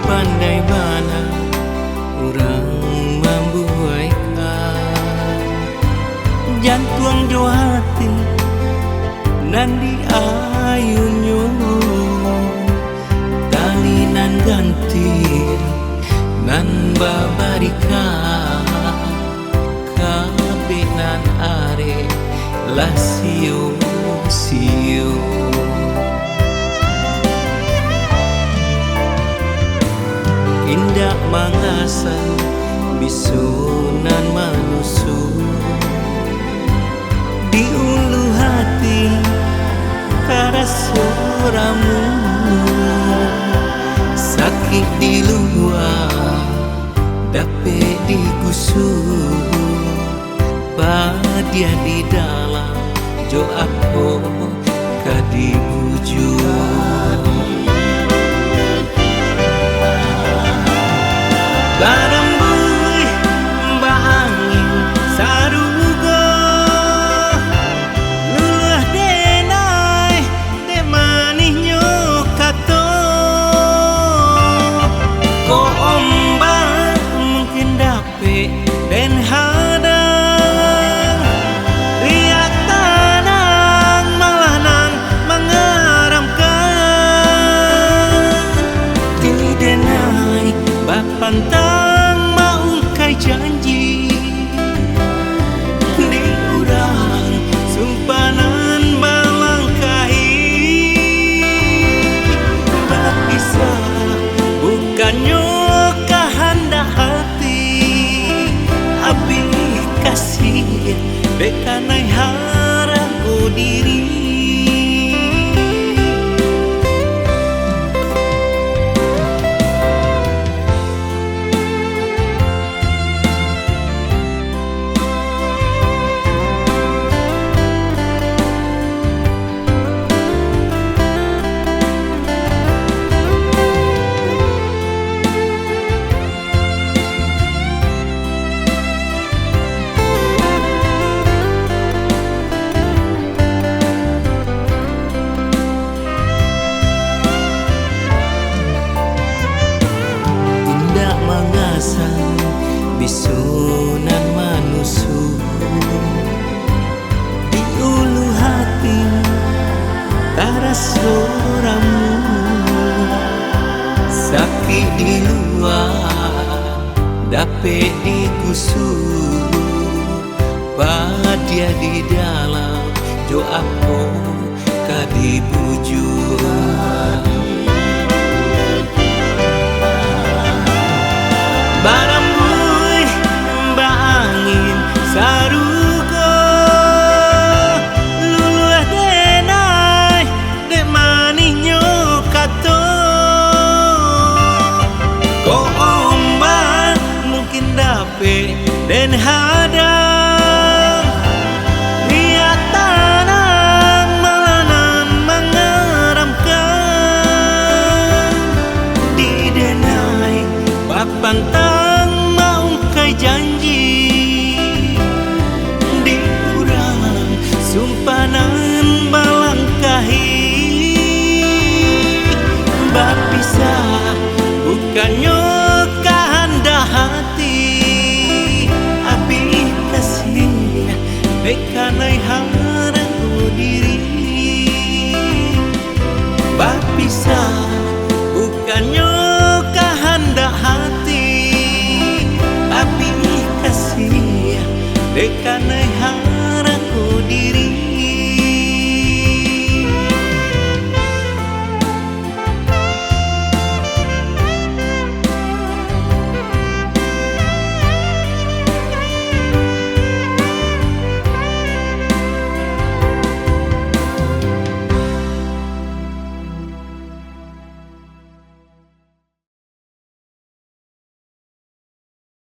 pandai mana orang membuaikan jantung jo hati nan diayunyo tali nan ganti nan babarika kabe nan are la sio indah mangasan bisunan manusu di ulu hati karasoramu sakit di luar dapat digusur bahagia di dalam jo aku kadibujur barembui mbak angin sarugo luluh denai de manisnya kato ko ombak mungkin dapet dan hadang riak tanang malah nang mengeramkan di denai bak pantang maungkai janji di urang sumpanan balangkahi bak bisa bukannya kehendak hati abi kasih bekanai haraku diri bisunan manusu di ulu hati karasoramu sakit di luar dapat digusur bahagia di dalam jo aku kadibujur barambui mbak angin sarugo luluh denai de manisnya kato ko ombak mungkin dapet den